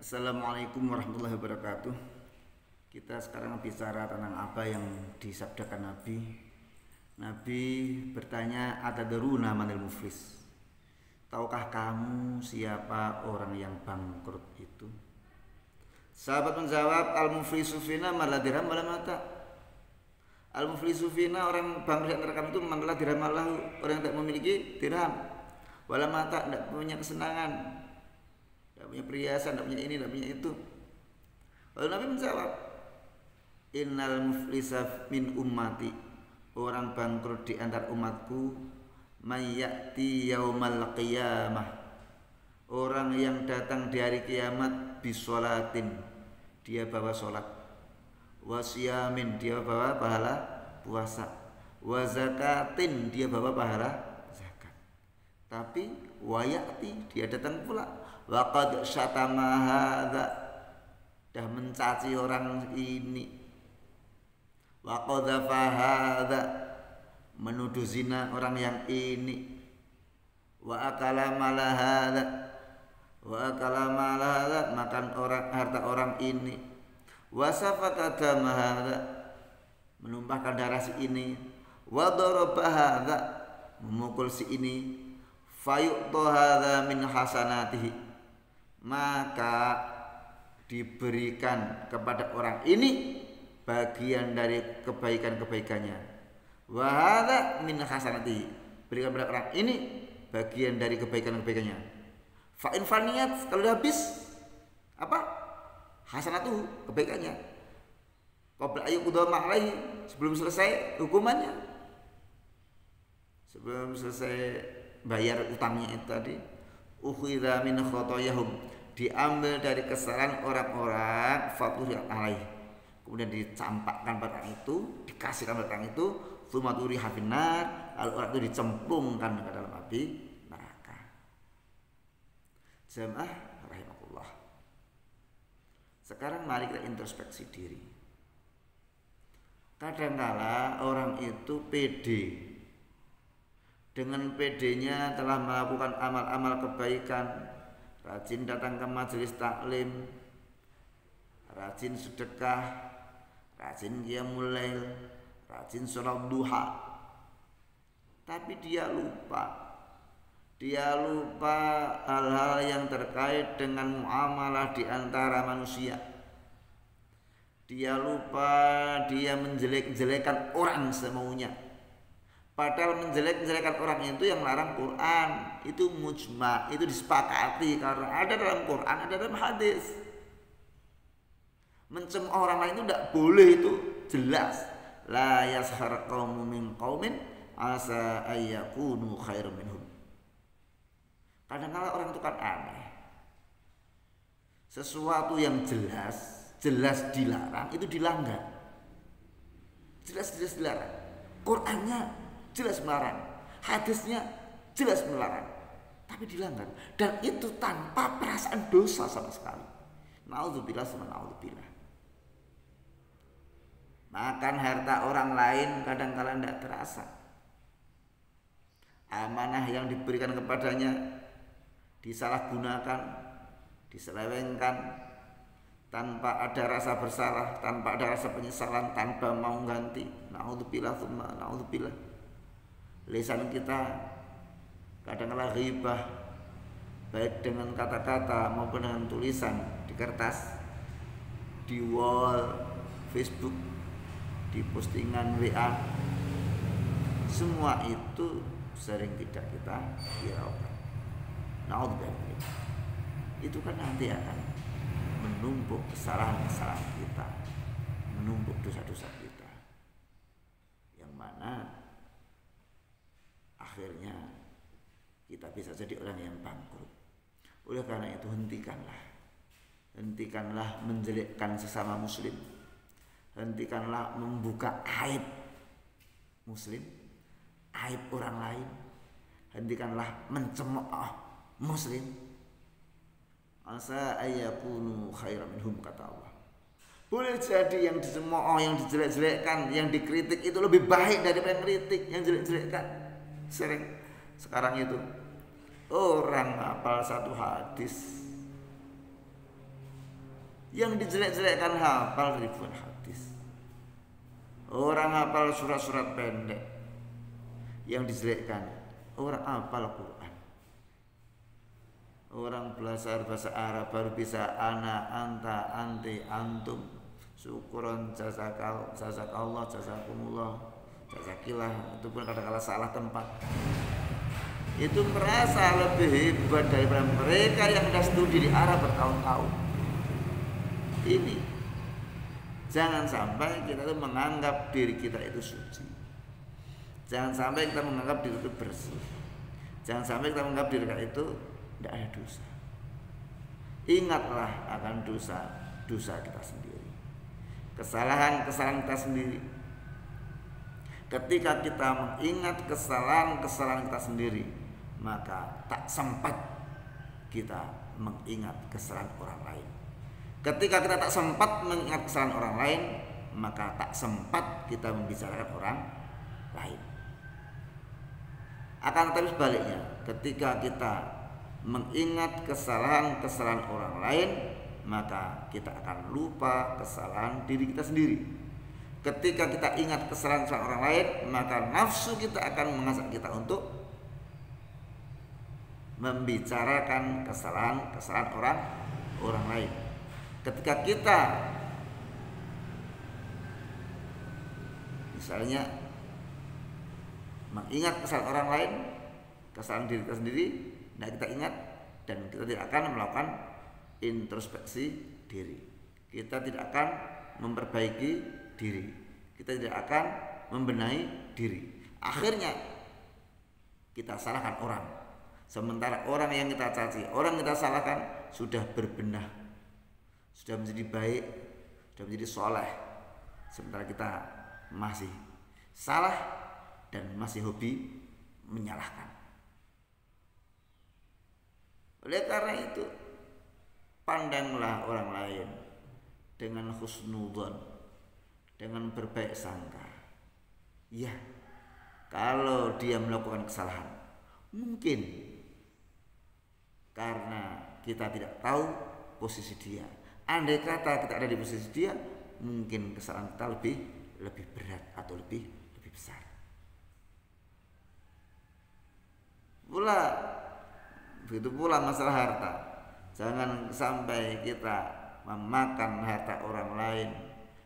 Assalamualaikum warahmatullahi wabarakatuh. Kita sekarang bicara tentang apa yang disabdakan Nabi. Nabi bertanya, "Atadaruna manil muflis?" Tahukah kamu siapa orang yang bangkrut itu? Sahabat menjawab, "Al-muflisu fina man la dirham wala mata." Al-muflisu fina, orang bangkrut antara kami itu man la dirham lahu, orang yang tidak memiliki dirham wala mata, tidak punya kesenangan, tidak punya perhiasan, tidak punya ini, tidak punya itu. Lalu Nabi menjawab, "Innal muflisa min ummati." Orang bangkrut di antara umatku, mayyati yaumal qiyamah. Orang yang datang di hari kiamat bisolatin, dia bawa solat, wasyamin, dia bawa pahala puasa, wazakatin, dia bawa pahala zakat. Tapi wayati, dia datang pula waqad syatama hadza, dah mencaci orang ini, waqadzafa hadza, menuduh zina orang yang ini, wa akala mala hadza, wa akala mala hadza, makan orang harta orang ini, wa safaka dama hadza, menumpahkan darah si ini, wa daraba hadza, memukul si ini, fayu'ta hadza min hasanatihi, maka diberikan kepada orang ini bagian dari kebaikan-kebaikannya. Wa hadza min hasanatihi, berikan kepada orang ini bagian dari kebaikan-kebaikannya. Fa in faniyat, kalau sudah habis apa? Hasanatuhu, kebaikannya. Qabla ayyuqda ma'alaihi, sebelum selesai hukumannya. Sebelum selesai bayar utangnya itu tadi, ukhidha min khotoyahum, diambil dari kesalahan orang-orang, fatuhiyat alaih, kemudian dicampakkan pada orang itu, dikasihkan pada orang itu, thumaturi hafinar, lalu orang itu dicemplungkan ke dalam api neraka. Jamaah rahimakumullah. Sekarang mari kita introspeksi diri. Kadangkala orang itu pede, dengan pedenya telah melakukan amal-amal kebaikan, rajin datang ke majelis taklim, rajin sedekah, rajin qiyamul lail, rajin sholat duha. Tapi dia lupa hal-hal yang terkait dengan muamalah di antara manusia. Dia lupa, dia menjelek-jelekan orang semaunya. Padahal menjelek-jelekan orang itu yang larang Quran, itu mujma, itu disepakati karena ada dalam Quran, ada dalam hadis. Mencemooh orang lain itu tidak boleh, itu jelas. La yaskhar qaumun min qaumin asa ayyakunu khairum minhum. Kadang-kadang orang itu kan aneh. Sesuatu yang jelas dilarang itu dilanggar. Jelas dilarang. Qurannya jelas melarang, hadisnya jelas melarang, tapi dilanggar, dan itu tanpa perasaan dosa sama sekali. Naudzubillah sama naudzubillah. Makan harta orang lain kadang-kala tidak terasa. Amanah yang diberikan kepadanya disalahgunakan, diselewengkan, tanpa ada rasa bersalah, tanpa ada rasa penyesalan, tanpa mau ganti. Naudzubillah tsumma naudzubillah. Lisan kita kadang-kala ghibah, baik dengan kata-kata maupun dengan tulisan di kertas, di wall Facebook, di postingan WA. Semua itu sering tidak kita hiraukan. Naudzubillah. Itu kan nanti akan menumpuk kesalahan-kesalahan kita, menumpuk dosa-dosa kita, yang mana akhirnya kita bisa jadi orang yang bangkrut. Oleh karena itu hentikanlah menjelekkan sesama muslim, hentikanlah membuka aib muslim, aib orang lain, hentikanlah mencemooh muslim. Asa ayyakunu khairan minhum, kata Allah. Boleh jadi yang dicemooh, yang dijelek-jelekkan, yang dikritik itu lebih baik daripada yang kritik, yang jelek-jelekkan. Sering sekarang itu orang hafal satu hadis Yang dijelek-jelekkan hafal ribuan hadis. Orang hafal surat-surat pendek. Yang dijelekkan orang hafal Quran. Orang belajar bahasa Arab baru bisa ana, anta, anti, antum. Syukuran, jazakallah, jazakumullah, jazakillah. Itu pun kadang-kadang salah tempat. Itu merasa lebih hebat daripada mereka yang sudah studi di Arab bertahun-tahun. Ini jangan sampai kita itu menganggap diri kita itu suci. Jangan sampai kita menganggap diri itu bersih. Jangan sampai kita menganggap diri kita itu tidak ada dosa. Ingatlah akan dosa kita sendiri, kesalahan kita sendiri. Ketika kita mengingat kesalahan kita sendiri, maka tak sempat kita mengingat kesalahan orang lain. Ketika kita tak sempat mengingat kesalahan orang lain, maka tak sempat kita membicarakan orang lain. Akan tetapi sebaliknya, ketika kita mengingat kesalahan orang lain, maka kita akan lupa kesalahan diri kita sendiri. Ketika kita ingat kesalahan orang lain, maka nafsu kita akan mengajak kita untuk membicarakan kesalahan orang lain. Ketika kita misalnya mengingat kesalahan orang lain, kesalahan diri kita sendiri, nah kita ingat dan kita tidak akan melakukan introspeksi diri. Kita tidak akan memperbaiki diri. Kita tidak akan membenahi diri. Akhirnya kita salahkan orang. Sementara orang yang kita caci, orang yang kita salahkan sudah berbenah, sudah menjadi baik, sudah menjadi soleh. Sementara kita masih salah dan masih hobi menyalahkan. Oleh karena itu, pandanglah orang lain dengan husnudzon, dengan berbaik sangka. Ya, kalau dia melakukan kesalahan, mungkin karena kita tidak tahu posisi dia. Andai kata kita ada di posisi dia, mungkin kesalahan kita lebih berat atau lebih besar. Begitu pula masalah harta. Jangan sampai kita memakan harta orang lain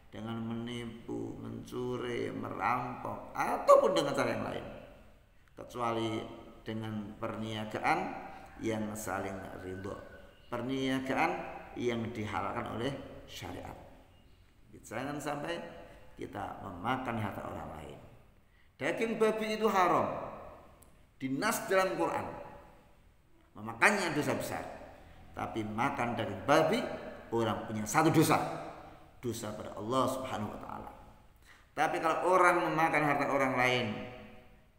dengan menipu, mencuri, merampok, ataupun dengan cara yang lain, kecuali dengan perniagaan yang saling ridho, perniagaan yang dihalalkan oleh syariat. Jangan sampai kita memakan harta orang lain. Daging babi itu haram di nas dalam Quran, memakannya dosa besar. Tapi makan daging babi, orang punya satu dosa pada Allah Subhanahu wa taala. Tapi kalau orang memakan harta orang lain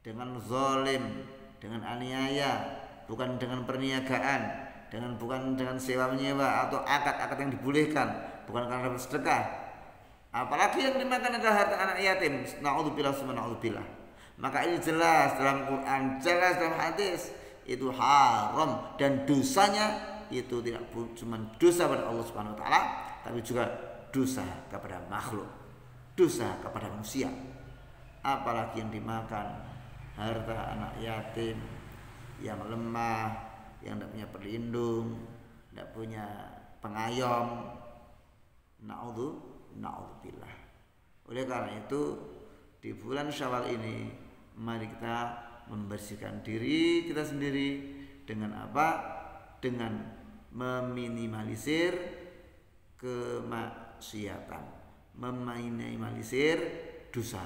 dengan zalim, dengan aniaya, bukan dengan perniagaan, bukan dengan sewa menyewa atau akad-akad yang dibolehkan, bukan karena bersedekah, apalagi yang dimakan adalah harta anak yatim, naudzubillah summa naudzubillah, maka ini jelas dalam Quran, jelas dalam hadis, itu haram. Dan dosanya itu tidak cuma dosa pada Allah Subhanahu wa taala, tapi juga dosa kepada makhluk, dosa kepada manusia. Apalagi yang dimakan harta anak yatim yang lemah, yang tidak punya pelindung, tidak punya pengayom. Naudzubillah. Oleh karena itu, di bulan Syawal ini mari kita membersihkan diri kita sendiri dengan apa? Dengan meminimalisir kemaksiatan, meminimalisir dosa,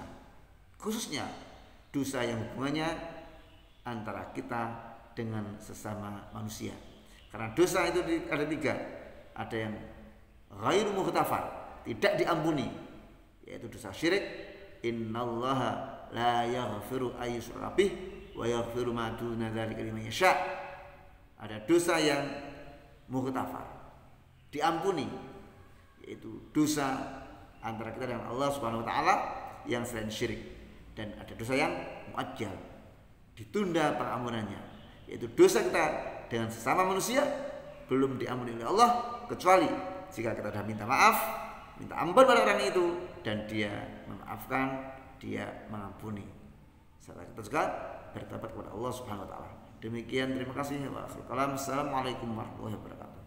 khususnya dosa yang hubungannya antara kita dengan sesama manusia. Karena dosa itu ada tiga. Ada yang ghairu mughtafar, tidak diampuni, yaitu dosa syirik. Innallaha la yaghfiru ayyushraka bih wa yaghfiru ma duna dzalika liman yasha. Ada dosa yang mughtafar, diampuni, yaitu dosa antara kita dengan Allah Subhanahu wa taala yang selain syirik. Dan ada dosa yang muajjal, ditunda pengampunannya, yaitu dosa kita dengan sesama manusia belum diampuni oleh Allah kecuali jika kita sudah minta maaf, minta ampun pada orang itu dan dia memaafkan, dia mengampuni. Setelah kita juga bertobat kepada Allah Subhanahu wa taala. Demikian, terima kasih. Wassalamualaikum warahmatullahi wabarakatuh.